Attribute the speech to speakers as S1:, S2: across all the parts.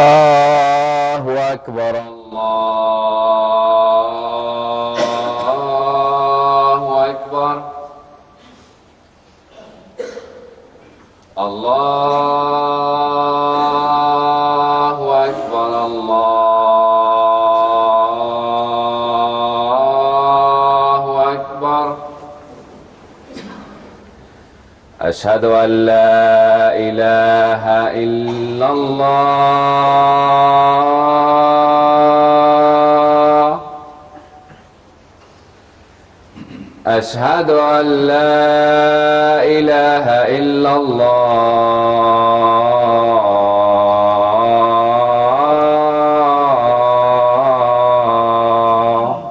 S1: الله أكبر الله أكبر الله أكبر الله أكبر أشهد أن لا إله إلا الله أشهد أن لا إله إلا الله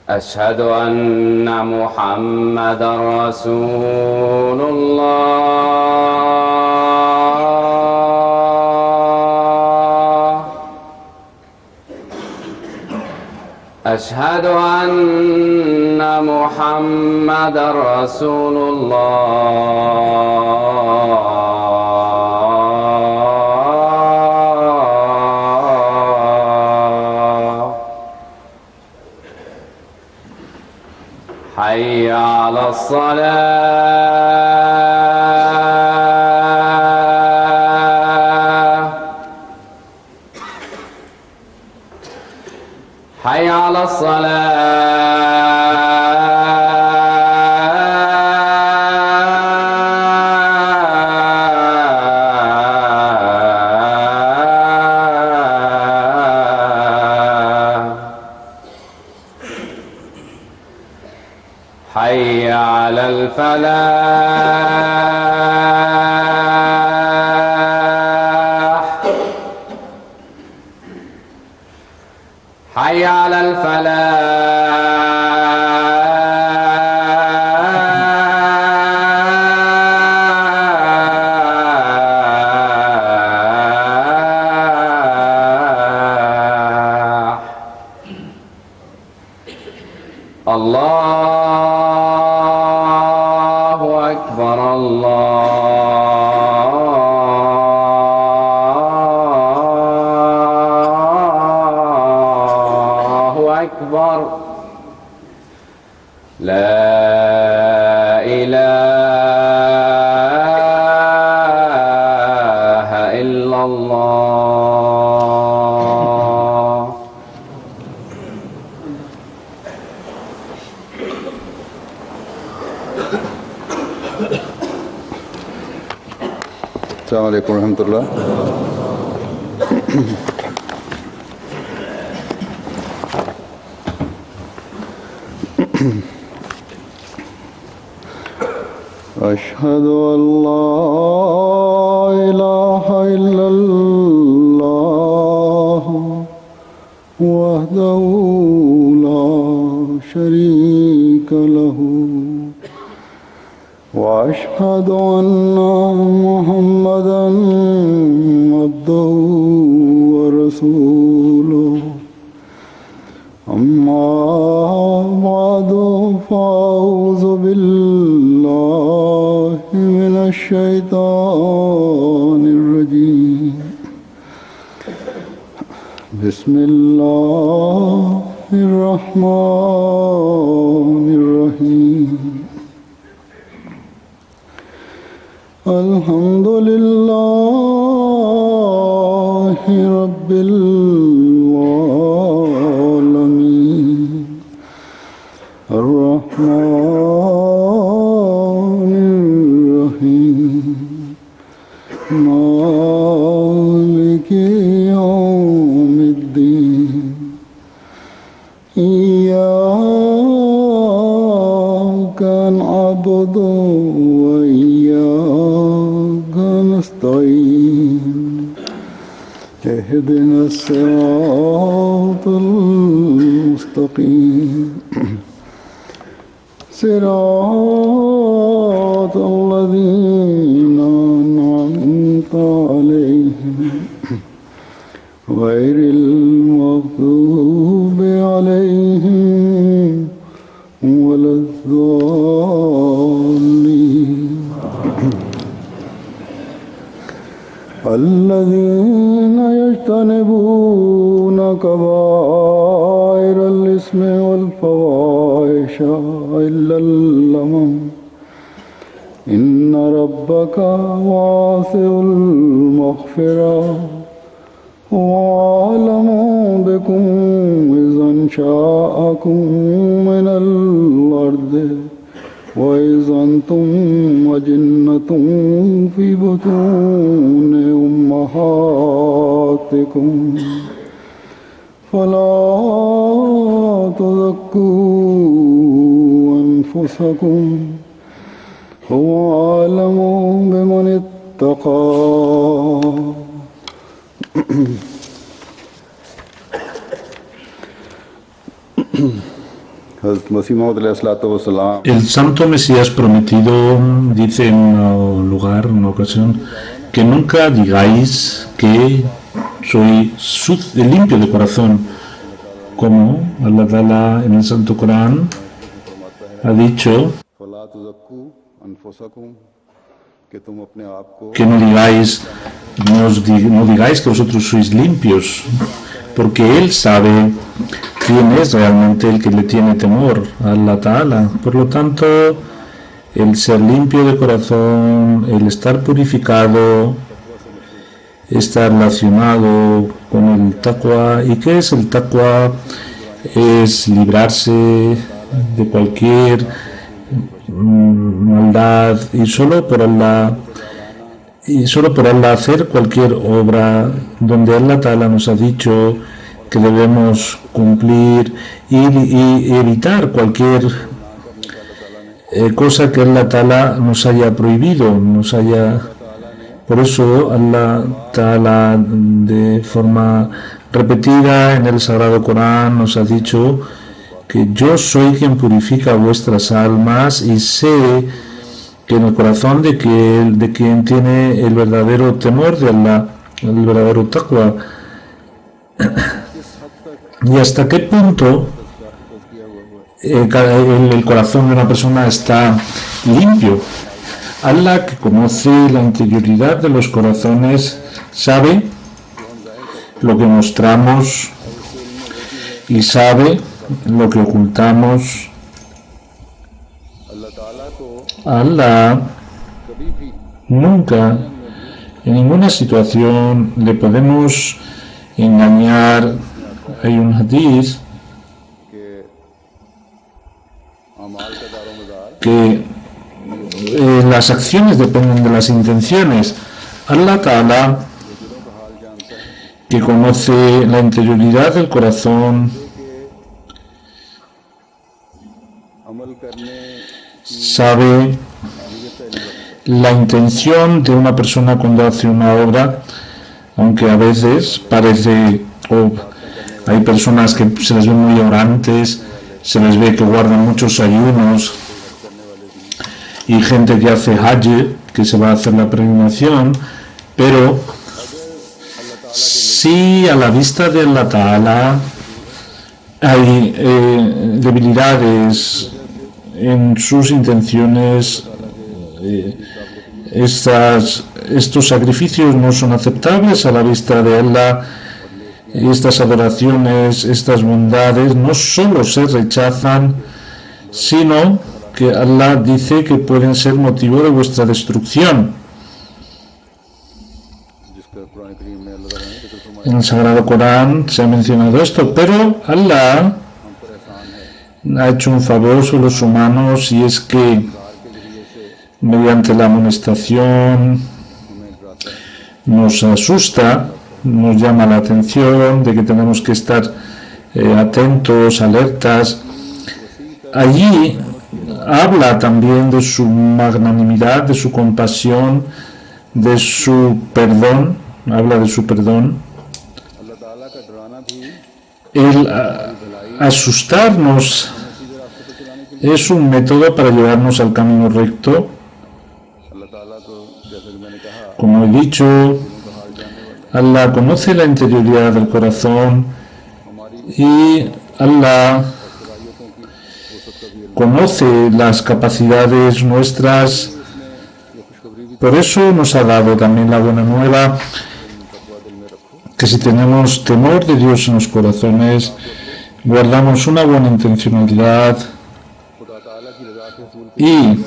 S1: أشهد أن محمدًا رسول الله أشهد أن محمدًا رسول الله حي على الصلاة حي على الصلاة حي على الفلاح حي على الفلاح الله أكبر الله أكبر لا إله إلا الله
S2: السلام عليكم ورحمة الله. أشهد أن لا إله إلا الله وحده لا شريك له وأشهد أن محمدًا عبده ورسوله أما بعد فأعوذ بالله من الشيطان الرجيم بسم الله الرحمن الرحيم الحمد لله رب العالمين الرحمن الرحيم مالك يوم الدين إياك نعبد وإياك نستعين اهدنا الصراط المستقيم صراط الذين أنعمت عليهم غير المغضوب عليهم ولا الضالين الذين يجتنبون كبائر الإثم والفواحش إلا اللمم إن ربك واسع المغفرة وأعلم بكم إذا انشأكم من الأرض وإذا أنتم أجنة في بطون أمهاتكم فلا تزكوا أنفسكم هو أعلم بمن اتقى
S3: El santo Mesías prometido dice en un lugar, en una ocasión, que nunca digáis que soy limpio de corazón, como Allah Ta'ala en el Santo Corán ha dicho que no digáis que vosotros sois limpios, porque Él sabe quién es realmente el que le tiene temor a Allah Ta'ala. Por lo tanto, el ser limpio de corazón, el estar purificado, está relacionado con el taqwa. ¿Y qué es el taqwa? Es librarse de cualquier maldad y solo por Allah hacer cualquier obra donde Allah Ta'ala nos ha dicho que debemos cumplir y evitar cualquier cosa que Allah Ta'ala nos haya prohibido, por eso Allah Ta'ala de forma repetida en el Sagrado Corán nos ha dicho que yo soy quien purifica vuestras almas y sé que en el corazón de quien tiene el verdadero temor de Allah, el verdadero taqwa. Y hasta qué punto el corazón de una persona está limpio. Allah, que conoce la interioridad de los corazones, sabe lo que mostramos y sabe lo que ocultamos. Allah nunca, en ninguna situación, le podemos engañar. Hay un hadith que las acciones dependen de las intenciones. Allah Ta'ala, que conoce la interioridad del corazón, sabe la intención de una persona cuando hace una obra, aunque a veces parece, hay personas que se les ve muy orantes, se les ve que guardan muchos ayunos, y gente que hace hajj, que se va a hacer la peregrinación, pero si a la vista de Allah Ta'ala hay debilidades en sus intenciones estos sacrificios no son aceptables a la vista de Allah. Estas adoraciones, estas bondades no solo se rechazan, sino que Allah dice que pueden ser motivo de vuestra destrucción. En el Sagrado Corán se ha mencionado esto, pero Allah ha hecho un favor sobre los humanos, y es que mediante la amonestación nos asusta, nos llama la atención de que tenemos que estar atentos, alertas. Allí habla también de su magnanimidad, de su compasión, de su perdón, habla de su perdón. El asustarnos es un método para llevarnos al camino recto. Como he dicho, Allah conoce la interioridad del corazón y Allah conoce las capacidades nuestras. Por eso nos ha dado también la buena nueva, que si tenemos temor de Dios en los corazones, guardamos una buena intencionalidad y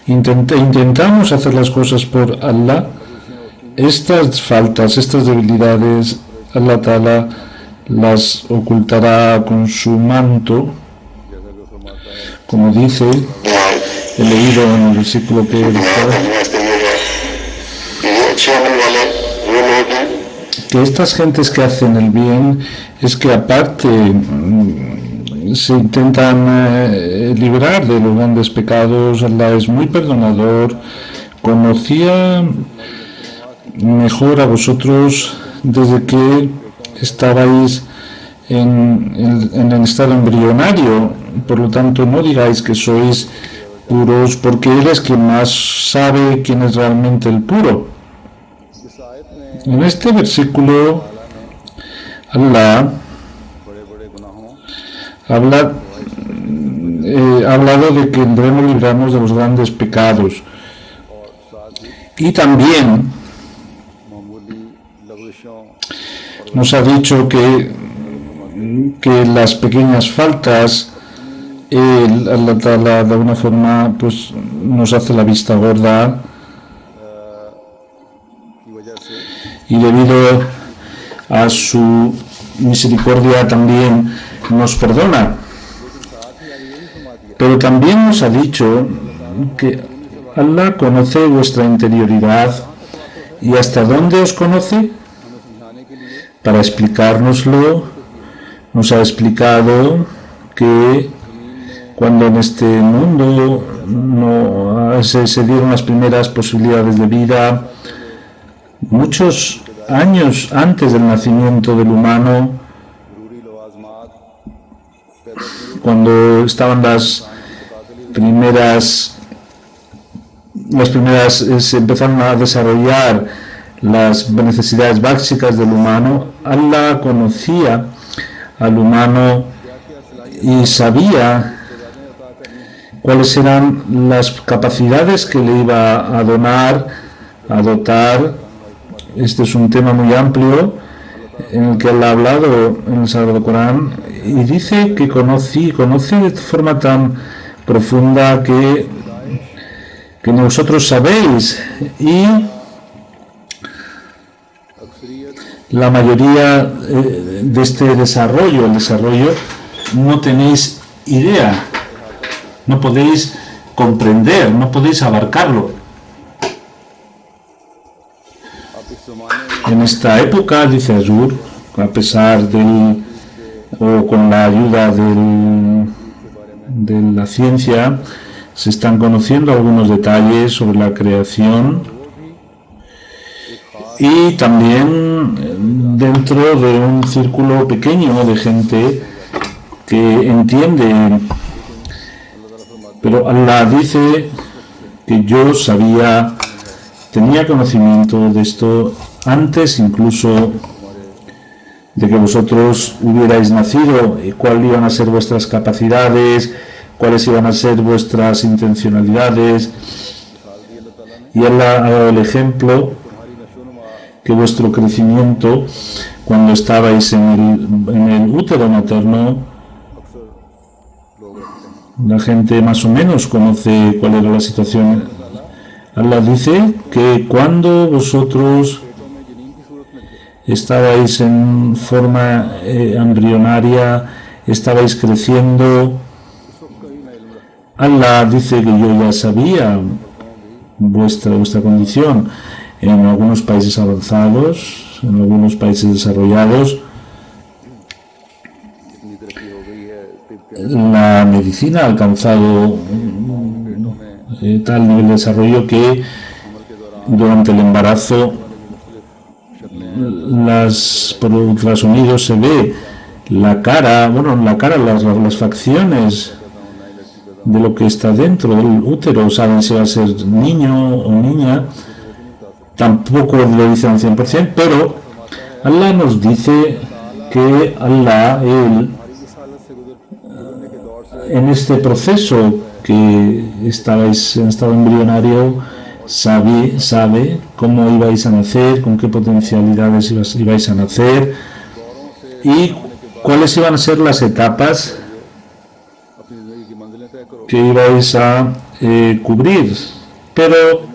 S3: intentamos hacer las cosas por Allah, estas faltas, estas debilidades, Allah Ta'ala las ocultará con su manto, como dice, he leído en el versículo que he dictado, que estas gentes que hacen el bien es que aparte se intentan librar de los grandes pecados. Allah es muy perdonador, conocía mejor a vosotros desde que estabais en el estado embrionario, por lo tanto no digáis que sois puros, porque Él es quien más sabe quién es realmente el puro. En este versículo Allah ha hablado de que debemos librarnos de los grandes pecados, y también nos ha dicho que las pequeñas faltas Allah Ta'ala de alguna forma pues nos hace la vista gorda, y debido a su misericordia también nos perdona. Pero también nos ha dicho que Allah conoce vuestra interioridad. ¿Y hasta dónde os conoce? Para explicárnoslo, nos ha explicado que cuando en este mundo se dieron las primeras posibilidades de vida, muchos años antes del nacimiento del humano, cuando estaban las primeras se empezaron a desarrollar las necesidades básicas del humano, Allah conocía al humano y sabía cuáles eran las capacidades que le iba a dotar. Este es un tema muy amplio en el que Allah ha hablado en el Sagrado Corán, y dice que conoce de forma tan profunda que ni vosotros sabéis, y la mayoría de este desarrollo, no tenéis idea, no podéis comprender, no podéis abarcarlo. En esta época, dice Azur, a pesar con la ayuda de la ciencia, se están conociendo algunos detalles sobre la creación, y también dentro de un círculo pequeño de gente que entiende. Pero Allah dice que yo tenía conocimiento de esto antes incluso de que vosotros hubierais nacido, y cuáles iban a ser vuestras capacidades, cuáles iban a ser vuestras intencionalidades, y Él ha dado el ejemplo que vuestro crecimiento cuando estabais en el útero materno, la gente más o menos conoce cuál era la situación. Allah dice que cuando vosotros estabais en forma embrionaria, estabais creciendo, Allah dice que yo ya sabía vuestra condición en algunos países avanzados, en algunos países desarrollados. La medicina ha alcanzado tal nivel de desarrollo que durante el embarazo por ultrasonidos se ve la cara, las facciones de lo que está dentro del útero, saben si va a ser niño o niña, tampoco lo dicen al 100%, pero Allah nos dice que Allah, Él, en este proceso que estabais en estado embrionario, sabe cómo ibais a nacer, con qué potencialidades ibais a nacer y cuáles iban a ser las etapas que ibais a cubrir. Pero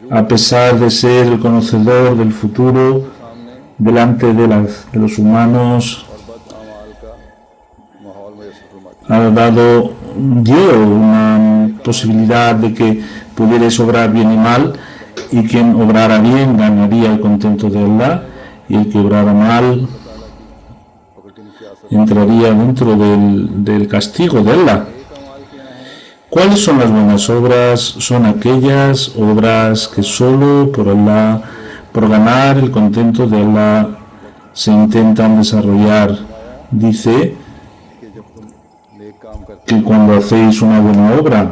S3: a pesar de ser el conocedor del futuro delante de los humanos, dio una posibilidad de que pudierais obrar bien y mal, y quien obrara bien ganaría el contento de Allah, y el que obrara mal entraría dentro del castigo de Allah. ¿Cuáles son las buenas obras? Son aquellas obras que solo por Allah, por ganar el contento de Allah, se intentan desarrollar. Dice que cuando hacéis una buena obra,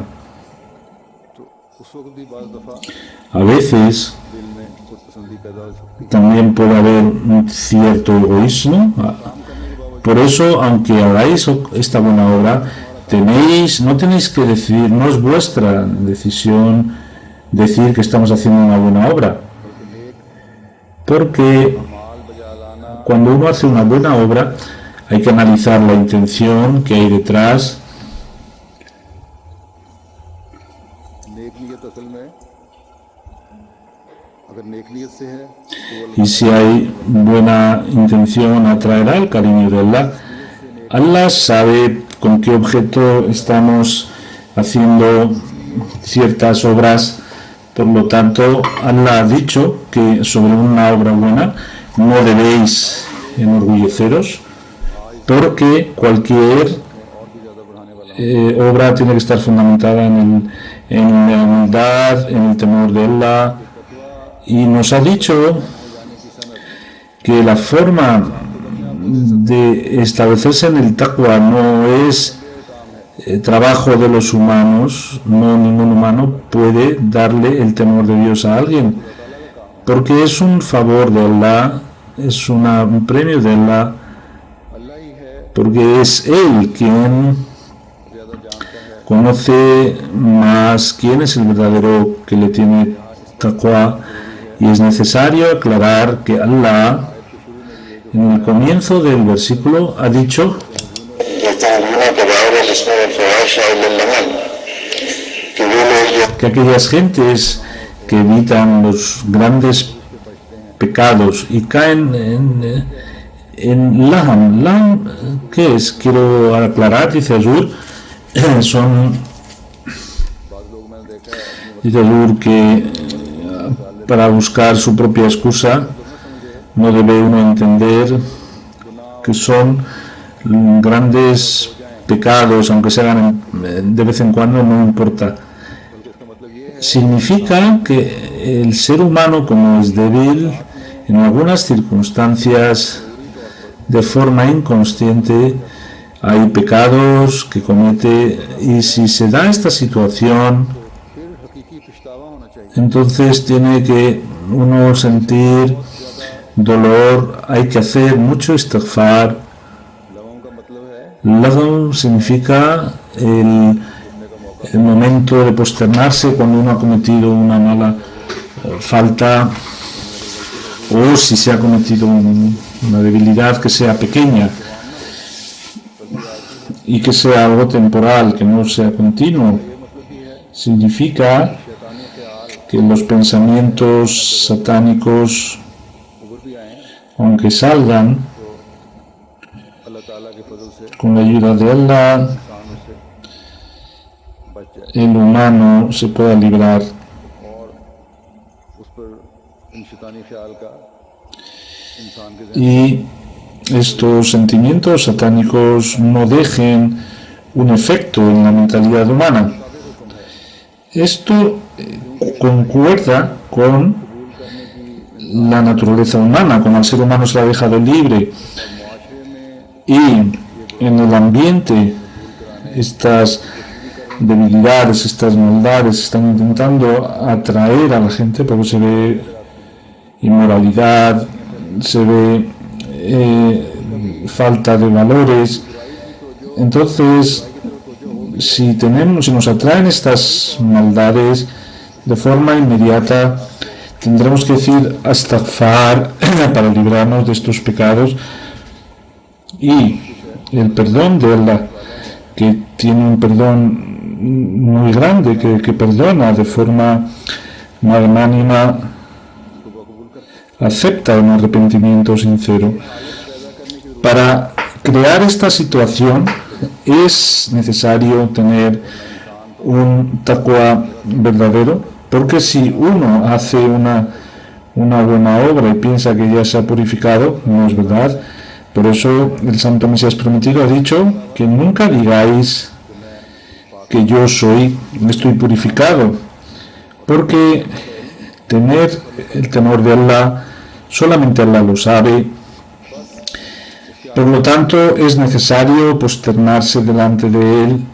S3: a veces también puede haber un cierto egoísmo. Por eso, aunque hagáis esta buena obra, no tenéis que decidir, no es vuestra decisión decir que estamos haciendo una buena obra. Porque cuando uno hace una buena obra, hay que analizar la intención que hay detrás. Y si hay buena intención, atraerá el cariño de Allah. Allah sabe con qué objeto estamos haciendo ciertas obras. Por lo tanto, Allah ha dicho que sobre una obra buena no debéis enorgulleceros, porque cualquier obra tiene que estar fundamentada en la humildad, en el temor de Allah. Y nos ha dicho que la forma de establecerse en el taqwa no es trabajo de los humanos. No, ningún humano puede darle el temor de Dios a alguien, porque es un favor de Allah, es un premio de Allah, porque es Él quien conoce más quién es el verdadero que le tiene taqwa. Y es necesario aclarar que Allah, en el comienzo del versículo, ha dicho que aquellas gentes que evitan los grandes pecados y caen en Laham. Laham, ¿qué es? Quiero aclarar, dice Azur, dice Azur que para buscar su propia excusa no debe uno entender que son grandes pecados, aunque se hagan de vez en cuando, no importa. Significa que el ser humano, como es débil, en algunas circunstancias, de forma inconsciente, hay pecados que comete, y si se da esta situación, entonces tiene que uno sentir dolor, hay que hacer mucho istighfar. Lagam significa el momento de posternarse cuando uno ha cometido una mala falta, o si se ha cometido una debilidad que sea pequeña y que sea algo temporal, que no sea continuo. Significa que los pensamientos satánicos, aunque salgan, con la ayuda de Allah, el humano se pueda librar. Y estos sentimientos satánicos no dejen un efecto en la mentalidad humana. Esto concuerda con la naturaleza humana, como al ser humano se le ha dejado libre, y en el ambiente estas debilidades, estas maldades están intentando atraer a la gente, porque se ve inmoralidad, se ve falta de valores. Entonces, si nos atraen estas maldades de forma inmediata, tendremos que decir astaghfar para librarnos de estos pecados, y el perdón de Allah, que tiene un perdón muy grande, que perdona de forma magnánima, acepta un arrepentimiento sincero. Para crear esta situación es necesario tener un taqwa verdadero, porque si uno hace una buena obra y piensa que ya se ha purificado, no es verdad. Por eso el Santo Mesías Prometido ha dicho que nunca digáis que yo estoy purificado, porque tener el temor de Allah, solamente Allah lo sabe. Por lo tanto, es necesario posternarse delante de Él.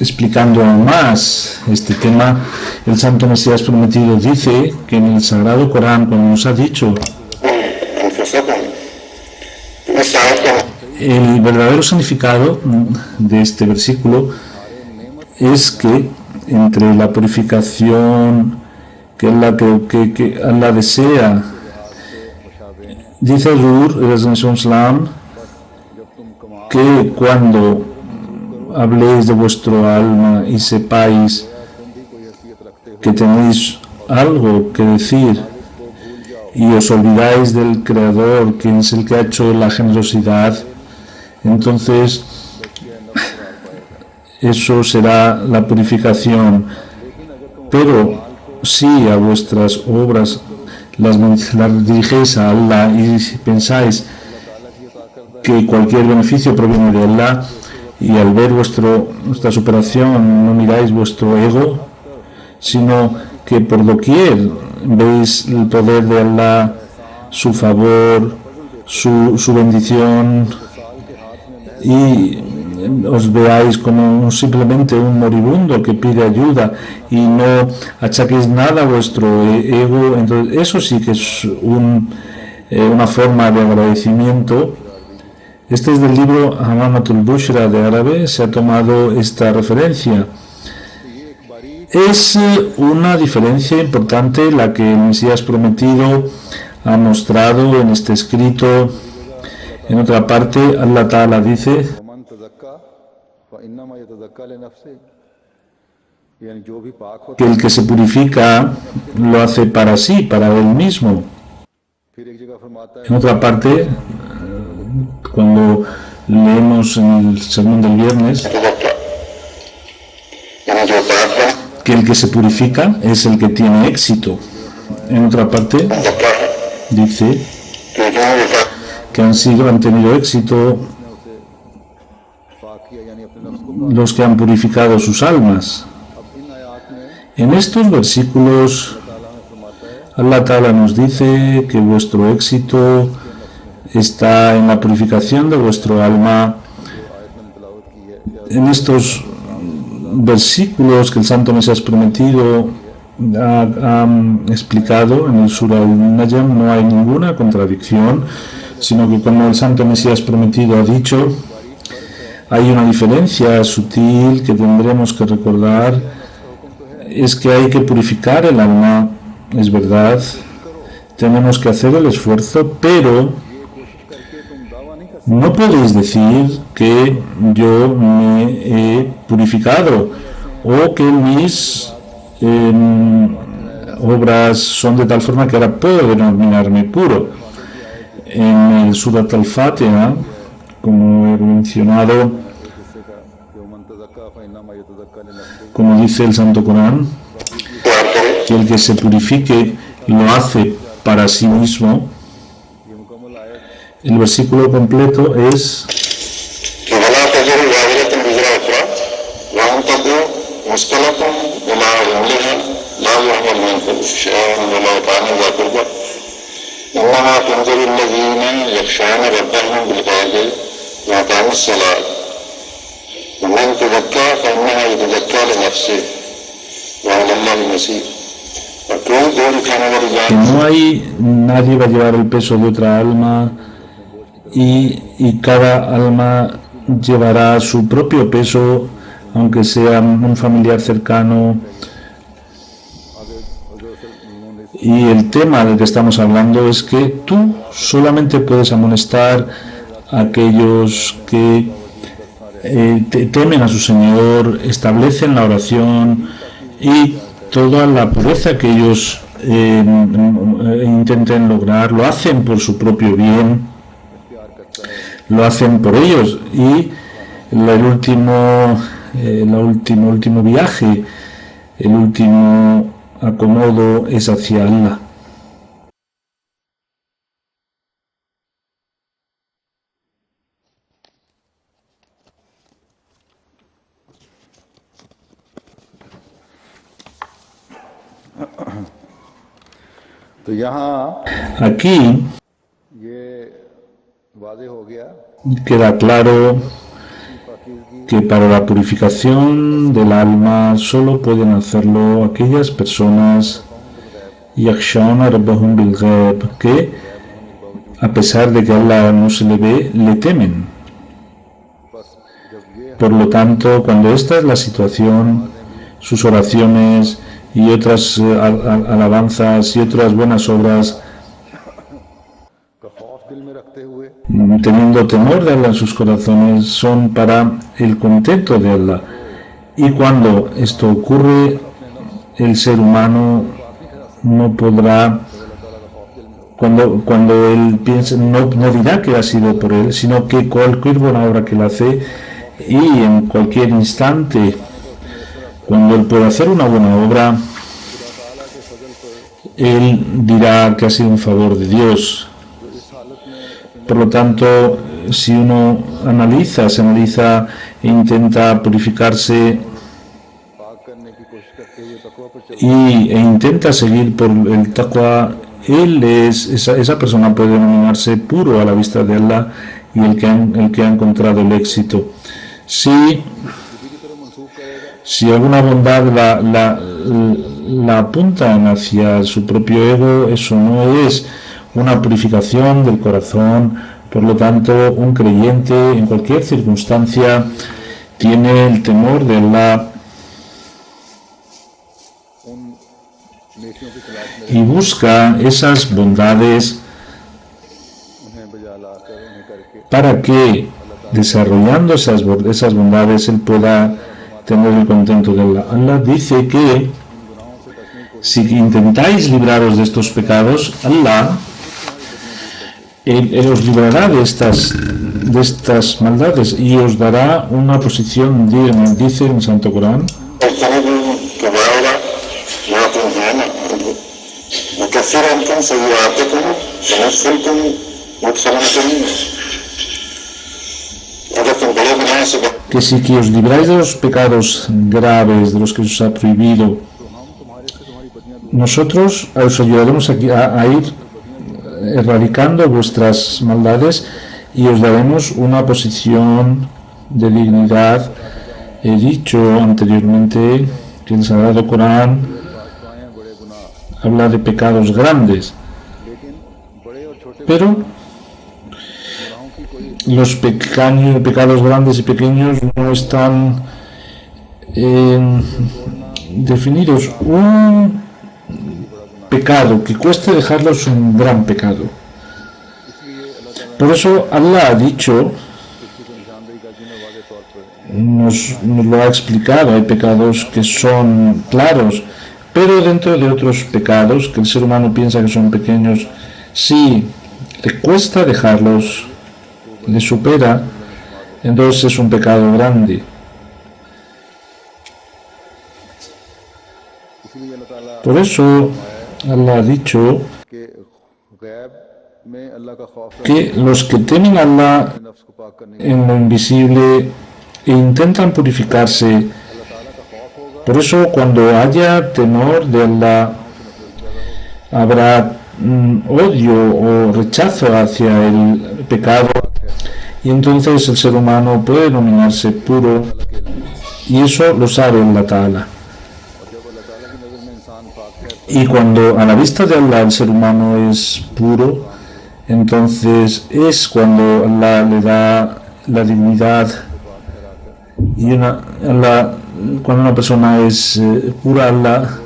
S3: Explicando aún más este tema, el Santo Mesías Prometido dice que en el Sagrado Corán, cuando nos ha dicho el verdadero significado de este versículo, es que entre la purificación que Allah desea, dice Hazur que cuando habléis de vuestro alma y sepáis que tenéis algo que decir y os olvidáis del Creador, quien es el que ha hecho la generosidad, entonces eso será la purificación. Pero si a vuestras obras las dirigéis a Allah y pensáis que cualquier beneficio proviene de Allah, y al ver vuestra superación no miráis vuestro ego, sino que por doquier veis el poder de Allah, su favor, su bendición, y os veáis como simplemente un moribundo que pide ayuda y no achaquéis nada a vuestro ego, entonces eso sí que es una forma de agradecimiento. Este es del libro Hamamatul Bushra de árabe, se ha tomado esta referencia. Es una diferencia importante la que el Mesías Prometido ha mostrado en este escrito. En otra parte, Allah Ta'ala dice que el que se purifica lo hace para sí, para él mismo. En otra parte, cuando leemos en el sermón del viernes que el que se purifica es el que tiene éxito. En otra parte dice que han tenido éxito los que han purificado sus almas. En estos versículos Allah Ta'ala nos dice que vuestro éxito está en la purificación de vuestro alma. En estos versículos que el Santo Mesías Prometido ha explicado en el Surah Al-Najm no hay ninguna contradicción, sino que como el Santo Mesías Prometido ha dicho, hay una diferencia sutil que tendremos que recordar, es que hay que purificar el alma, es verdad, tenemos que hacer el esfuerzo, pero no podéis decir que yo me he purificado o que mis obras son de tal forma que ahora puedo denominarme puro. En el Surat al-Fatiha, como he mencionado, como dice el Santo Corán, que el que se purifique lo hace para sí mismo. El versículo completo es: que no hay, nadie va a llevar el peso de otra alma, y cada alma llevará su propio peso, aunque sea un familiar cercano. Y el tema del que estamos hablando es que tú solamente puedes amonestar a aquellos que temen a su Señor, establecen la oración y toda la pureza que ellos intenten lograr, lo hacen por su propio bien, lo hacen por ellos. Y el último viaje, el último acomodo es hacia Allah. Aquí queda claro que para la purificación del alma solo pueden hacerlo aquellas personas yakhshawna rabbahum bil ghaib, que a pesar de que Allah no se le ve, le temen. Por lo tanto, cuando esta es la situación, sus oraciones y otras alabanzas y otras buenas obras, teniendo temor de Allah en sus corazones, son para el contento de Allah. Y cuando esto ocurre, el ser humano no podrá, cuando él piensa, no dirá que ha sido por él, sino que cualquier buena obra que él hace, y en cualquier instante, cuando él pueda hacer una buena obra, él dirá que ha sido un favor de Dios. Por lo tanto, si uno se analiza e intenta purificarse e intenta seguir por el taqwa, esa persona puede denominarse puro a la vista de Allah y el que ha encontrado el éxito. Si alguna bondad la apuntan hacia su propio ego, eso no es una purificación del corazón. Por lo tanto, un creyente en cualquier circunstancia tiene el temor de Allah y busca esas bondades para que, desarrollando esas bondades, él pueda tener el contento de Allah. Allah dice que si intentáis libraros de estos pecados, Allah os librará de estas maldades y os dará una posición digna. Dice en el Santo Corán: que si que os libráis de los pecados graves, de los que os ha prohibido, nosotros os ayudaremos a ir erradicando vuestras maldades y os daremos una posición de dignidad. He dicho anteriormente que el Sagrado Corán habla de pecados grandes, pero los pecados grandes y pequeños no están definidos. Un pecado que cueste dejarlo es un gran pecado. Por eso Allah ha dicho, nos lo ha explicado, hay pecados que son claros, pero dentro de otros pecados que el ser humano piensa que son pequeños, si le cuesta dejarlos, le supera, entonces es un pecado grande. Por eso Allah ha dicho que los que temen a Allah en lo invisible e intentan purificarse, por eso cuando haya temor de Allah, habrá odio o rechazo hacia el pecado, y entonces el ser humano puede denominarse puro, y eso lo sabe Allah Ta'ala. Y cuando a la vista de Allah el ser humano es puro, entonces es cuando Allah le da la dignidad, y cuando una persona es pura, Allah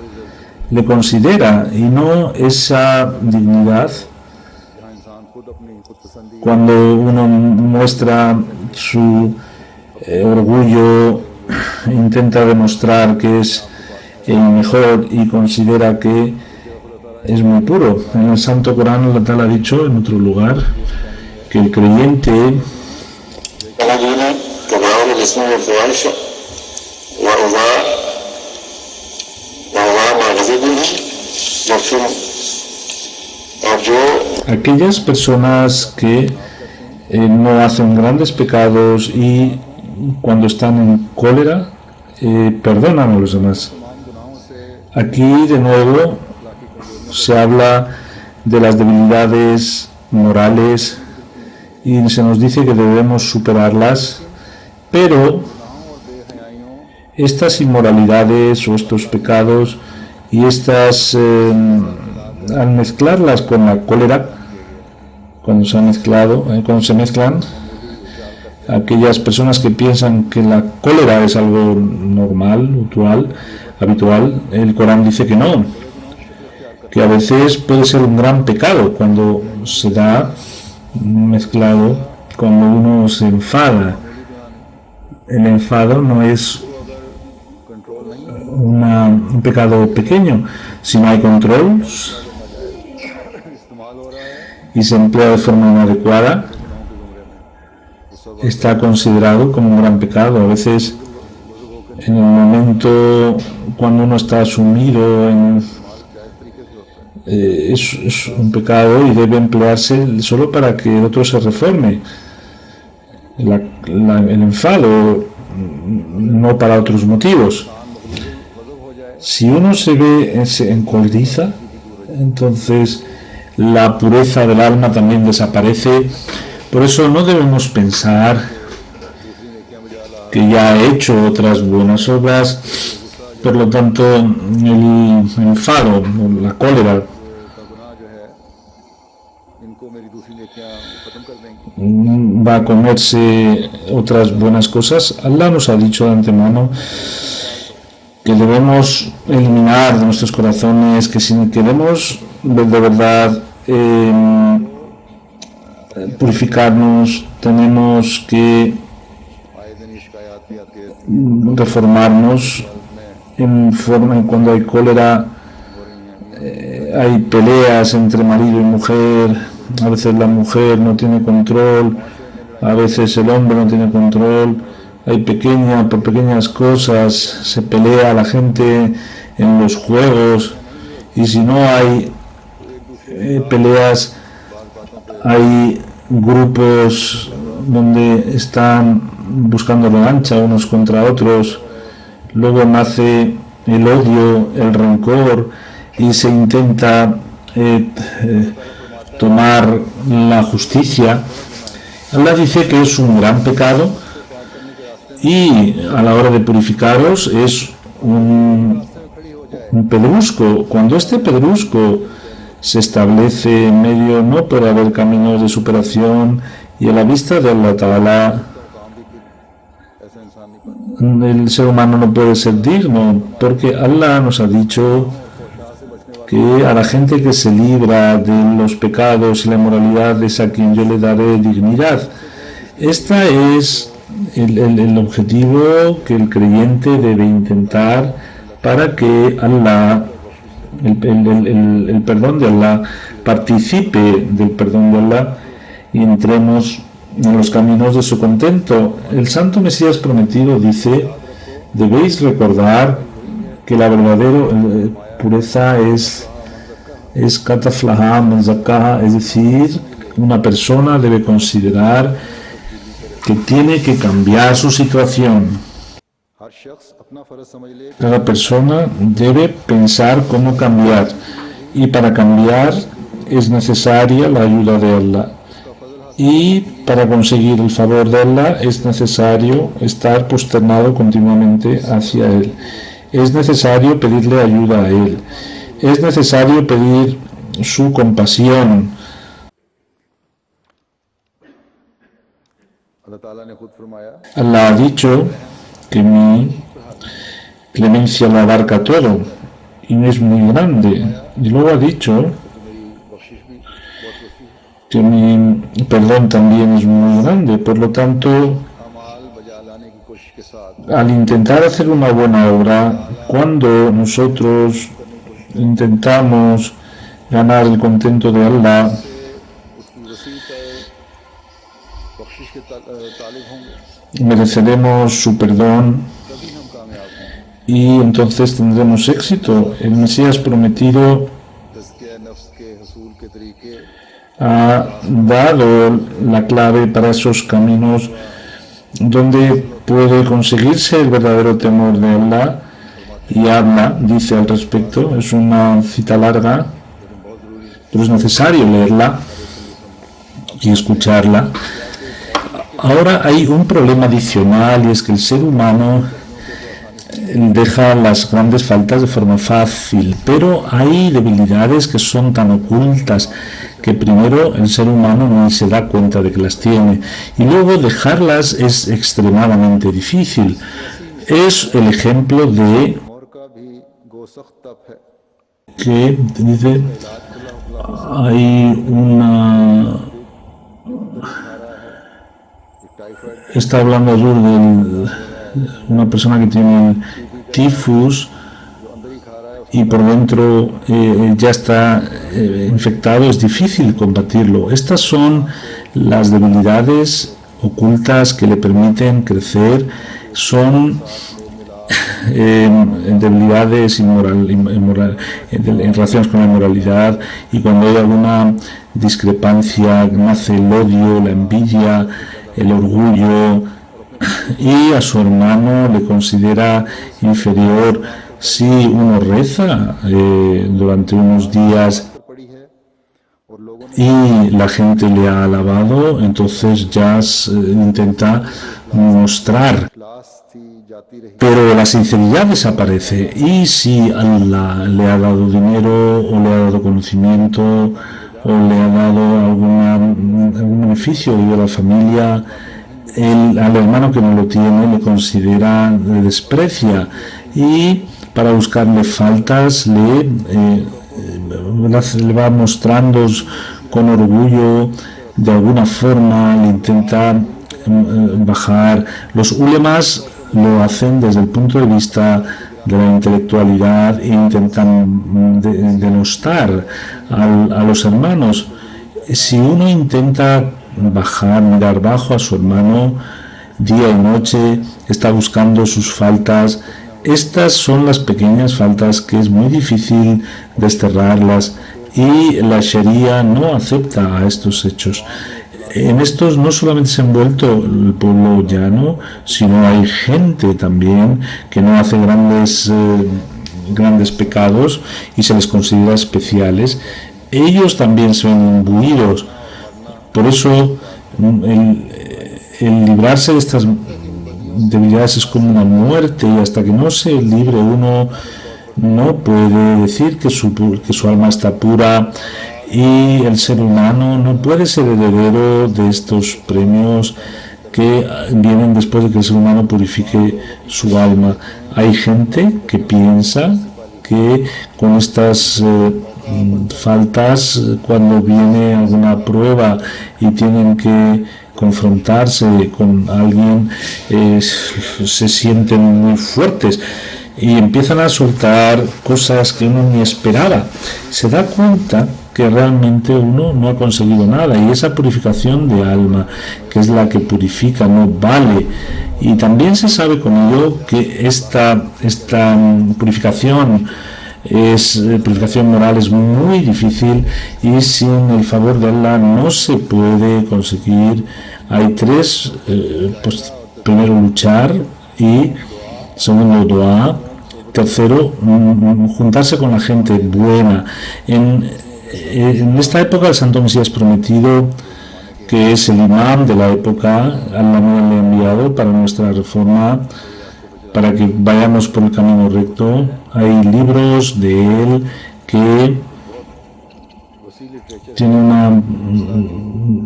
S3: le considera, y no esa dignidad. Cuando uno muestra su orgullo, intenta demostrar que es el mejor y considera que es muy puro. En el Santo Corán Allah Ta'ala ha dicho en otro lugar que el creyente aquellas personas que no hacen grandes pecados y cuando están en cólera perdonan a los demás. Aquí de nuevo se habla de las debilidades morales y se nos dice que debemos superarlas, pero estas inmoralidades o estos pecados y estas al mezclarlas con la cólera, cuando se mezclan, aquellas personas que piensan que la cólera es algo normal, habitual, el Corán dice que no, que a veces puede ser un gran pecado cuando se da mezclado, cuando uno se enfada. El enfado no es un pecado pequeño. Si no hay control y se emplea de forma inadecuada, está considerado como un gran pecado. A veces, en el momento cuando uno está sumido es un pecado y debe emplearse solo para que el otro se reforme. El enfado, no para otros motivos. Si uno se encoleriza, entonces la pureza del alma también desaparece. Por eso no debemos pensar que ya ha hecho otras buenas obras, por lo tanto el enfado, la cólera, va a comerse otras buenas cosas. Allah nos ha dicho de antemano que debemos eliminar de nuestros corazones, que si queremos de verdad purificarnos, tenemos que reformarnos cuando hay cólera, hay peleas entre marido y mujer, a veces la mujer no tiene control, a veces el hombre no tiene control, por pequeñas cosas se pelea la gente en los juegos, y si no hay peleas, hay grupos donde están buscando revancha unos contra otros, luego nace el odio, el rencor, y se intenta tomar la justicia. Allah dice que es un gran pecado, y a la hora de purificaros es un pedrusco. Cuando este pedrusco se establece en medio, no puede haber caminos de superación Y a la vista de Allah Ta'ala, el ser humano no puede ser digno, porque Allah nos ha dicho que a la gente que se libra de los pecados y la inmoralidad es a quien yo le daré dignidad. Este es el objetivo que el creyente debe intentar para que Allah, el perdón de Allah, participe del perdón de Allah y entremos en los caminos de su contento. El Santo Mesías prometido dice: debéis recordar que la verdadera pureza es kataflaha manzakaha, es decir, una persona debe considerar que tiene que cambiar su situación. Cada persona debe pensar cómo cambiar, y para cambiar es necesaria la ayuda de Allah. Y para conseguir el favor de Allah es necesario estar posternado continuamente hacia Él. Es necesario pedirle ayuda a Él. Es necesario pedir su compasión. Allah ha dicho que mi clemencia la abarca todo y no es muy grande. Y luego ha dicho que mi perdón también es muy grande. Por lo tanto, al intentar hacer una buena obra, cuando nosotros intentamos ganar el contento de Allah, mereceremos su perdón y entonces tendremos éxito. El Mesías prometido ha dado la clave para esos caminos donde puede conseguirse el verdadero temor de Allah, y habla, dice al respecto. Es una cita larga, pero es necesario leerla y escucharla. Ahora hay un problema adicional, y es que el ser humano deja las grandes faltas de forma fácil, pero hay debilidades que son tan ocultas que primero el ser humano ni se da cuenta de que las tiene, y luego dejarlas es extremadamente difícil. Es el ejemplo de que dice, hay está hablando Azur de una persona que tiene tifus y por dentro ya está infectado. Es difícil combatirlo. Estas son las debilidades ocultas que le permiten crecer. Son debilidades en relaciones con la inmoralidad, y cuando hay alguna discrepancia nace el odio, la envidia, el orgullo, y a su hermano le considera inferior. Si uno reza durante unos días y la gente le ha alabado, entonces ya intenta mostrar, pero la sinceridad desaparece. Y si Allah le ha dado dinero, o le ha dado conocimiento, o le ha dado algún beneficio de la familia, al hermano que no lo tiene le considera, le desprecia, y para buscarle faltas le va mostrando con orgullo, de alguna forma le intenta bajar. Los ulemas lo hacen desde el punto de vista de la intelectualidad e intentan denostar a los hermanos. Si uno intenta mirar bajo a su hermano día y noche, está buscando sus faltas. Estas son las pequeñas faltas que es muy difícil desterrarlas, y la Sharia no acepta a estos hechos. En estos no solamente se ha envuelto el pueblo llano, sino hay gente también que no hace grandes pecados y se les considera especiales. Ellos también se ven imbuidos. Por eso el librarse de estas debilidades es como una muerte, y hasta que no se libre uno no puede decir que su alma está pura. y el ser humano no puede ser heredero de estos premios que vienen después de que el ser humano purifique su alma. Hay gente que piensa que con estas faltas, cuando viene alguna prueba y tienen que confrontarse con alguien, se sienten muy fuertes y empiezan a soltar cosas que uno ni esperaba. Se da cuenta que realmente uno no ha conseguido nada, y esa purificación de alma, que es la que purifica, no vale. Y también se sabe con ello que esta purificación moral es muy difícil, y sin el favor de Allah no se puede conseguir. Hay tres, primero luchar, y segundo dua, tercero juntarse con la gente buena. En esta época el Santo Mesías Prometido, que es el imán de la época, Allah le ha enviado para nuestra reforma, para que vayamos por el camino recto. Hay libros de él que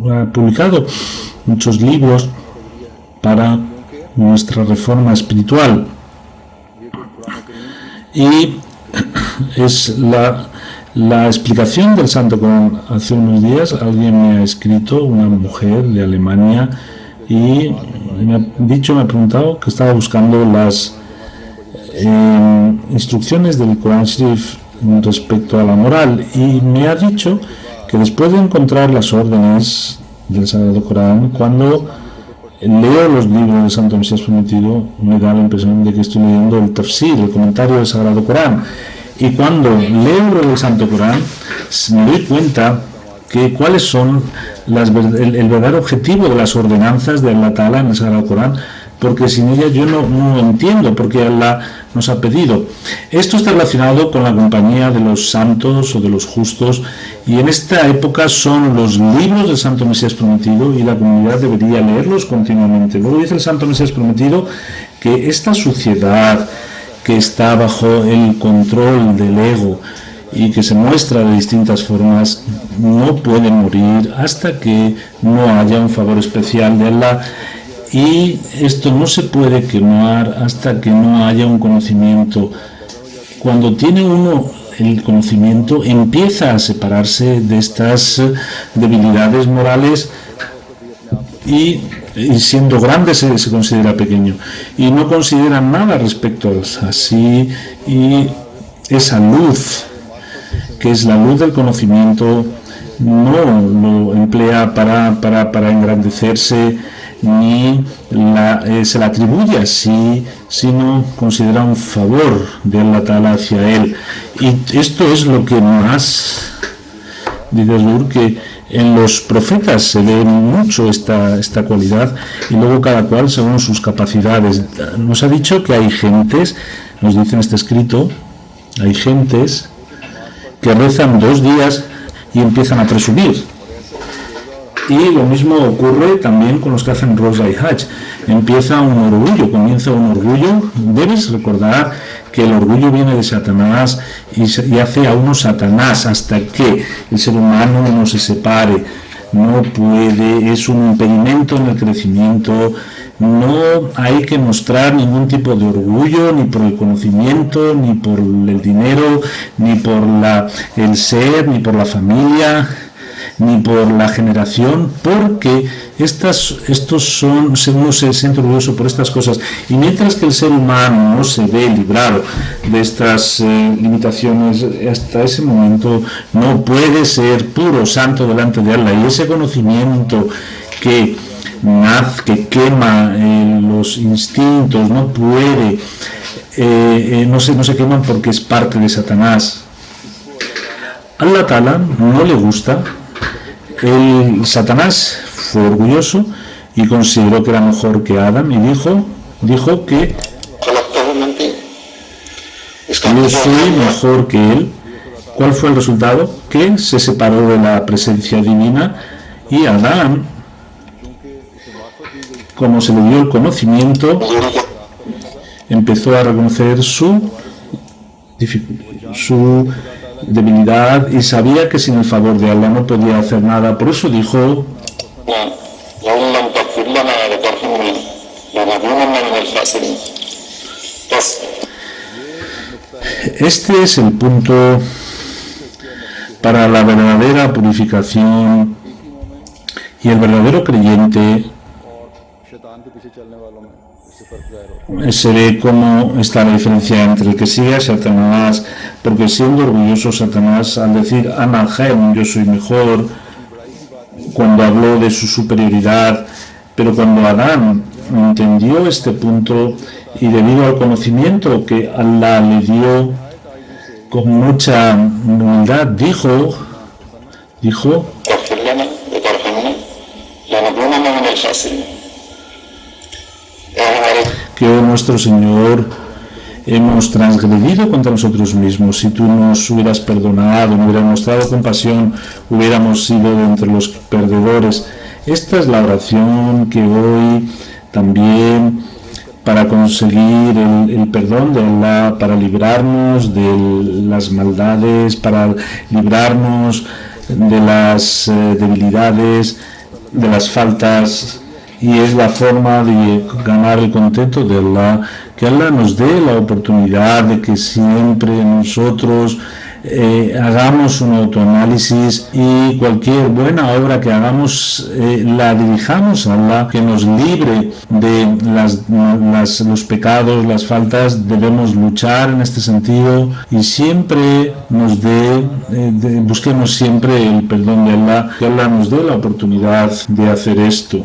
S3: ha publicado muchos libros para nuestra reforma espiritual, y es la explicación del Santo Corán. Hace unos días alguien me ha escrito, una mujer de Alemania, y me ha preguntado que estaba buscando las instrucciones del Corán Sharif respecto a la moral, y me ha dicho que después de encontrar las órdenes del Sagrado Corán, cuando leo los libros del Santo Mesías Prometido, me da la impresión de que estoy leyendo el tafsir, el comentario del Sagrado Corán. Y cuando leo el Santo Corán, me doy cuenta que cuáles son el verdadero objetivo de las ordenanzas de Allah Ta'ala en el Sagrado Corán, porque sin ella yo no entiendo por qué Allah nos ha pedido. Esto está relacionado con la compañía de los santos o de los justos, y en esta época son los libros del Santo Mesías Prometido, y la comunidad debería leerlos continuamente. Luego dice el Santo Mesías Prometido que esta suciedad que está bajo el control del ego y que se muestra de distintas formas, no puede morir hasta que no haya un favor especial de Allah, y esto no se puede quemar hasta que no haya un conocimiento. Cuando tiene uno el conocimiento, empieza a separarse de estas debilidades morales, y siendo grande se considera pequeño y no considera nada respecto a sí, y esa luz, que es la luz del conocimiento, no lo emplea para engrandecerse, ni se la atribuye así, sino considera un favor de Allah Ta'ala hacia él. Y esto es lo que más, dice Zur, que en los profetas se ve mucho esta cualidad, y luego cada cual según sus capacidades. Nos ha dicho que hay gentes, nos dice en este escrito, hay gentes que rezan 2 días y empiezan a presumir. Y lo mismo ocurre también con los que hacen Rosa y Hajj. Empieza un orgullo, comienza un orgullo. Debes recordar que el orgullo viene de Satanás y hace a uno Satanás hasta que el ser humano no se separe. No puede, es un impedimento en el crecimiento. No hay que mostrar ningún tipo de orgullo, ni por el conocimiento, ni por el dinero, ni por el ser, ni por la familia, ni por la generación, porque estos son, uno se siente orgulloso por estas cosas, y mientras que el ser humano no se ve librado de estas limitaciones, hasta ese momento no puede ser puro santo delante de Allah. Y ese conocimiento que quema los instintos, no puede, no se queman porque es parte de Satanás. Allah Ta'ala no le gusta. El Satanás fue orgulloso y consideró que era mejor que Adán, y dijo que yo soy mejor que él. ¿Cuál fue el resultado? Que se separó de la presencia divina, y Adán, como se le dio el conocimiento, empezó a reconocer su debilidad y sabía que sin el favor de Allah no podía hacer nada. Por eso dijo:
S4: لئن لم تغفر لنا وترحمنا لنكونن من الخاسرين.
S3: Este es el punto para la verdadera purificación, y el verdadero creyente se ve cómo está la diferencia entre el que sigue a Satanás, porque siendo orgulloso Satanás, al decir Ana Khair, yo soy mejor, cuando habló de su superioridad, pero cuando Adán entendió este punto y debido al conocimiento que Allah le dio con mucha humildad, dijo que, oh nuestro Señor, hemos transgredido contra nosotros mismos. Si tú nos hubieras perdonado, nos hubieras mostrado compasión, hubiéramos sido de entre los perdedores. Esta es la oración que hoy también, para conseguir el perdón de Allah, para librarnos de las maldades, para librarnos de las debilidades, de las faltas, y es la forma de ganar el contento de Allah, que Allah nos dé la oportunidad de que siempre nosotros hagamos un autoanálisis y cualquier buena obra que hagamos la dirijamos a Allah, que nos libre de los pecados, las faltas. Debemos luchar en este sentido y siempre nos busquemos siempre el perdón de Allah, que Allah nos dé la oportunidad de hacer esto.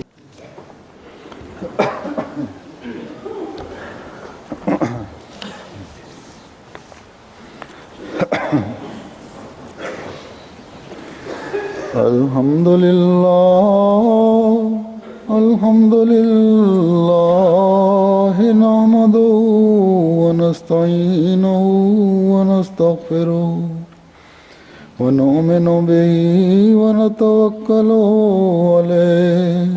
S2: Alhamdulillah, nahmaduhu wa nasta'inuhu wa nastaghfiruh wa nu'minu bihi wa natawakkalu alayhi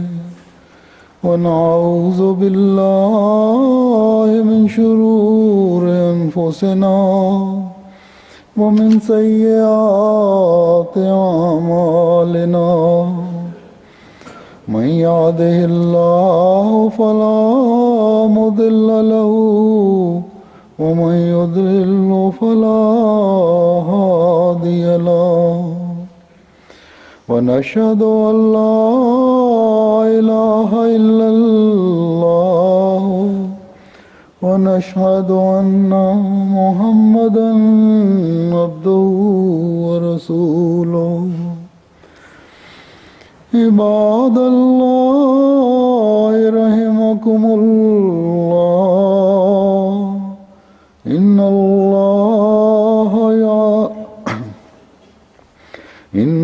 S2: wa na'udhu billahi min shururi anfusina ومن سيئات أعمالنا من يهده الله فلا مضل له ومن يضلل فلا هادي له ونشهد أن لا إله إلا الله ونشهد أن محمدًا عبده ورسوله عباد الله رحمكم الله إن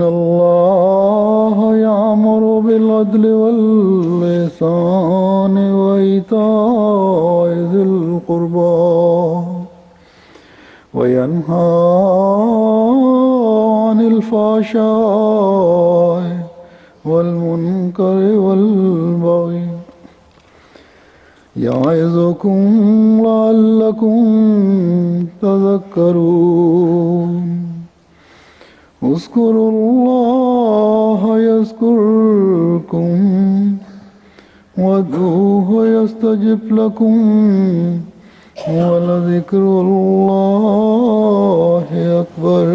S2: الله يأمر بالعدل والإحسان وإيتاء ذي القربى وينهى عن الفحشاء والمنكر والبغي يعظكم لعلكم تذكرون اذكروا الله يذكركم وادعوه يستجب لكم ولذكر الله أكبر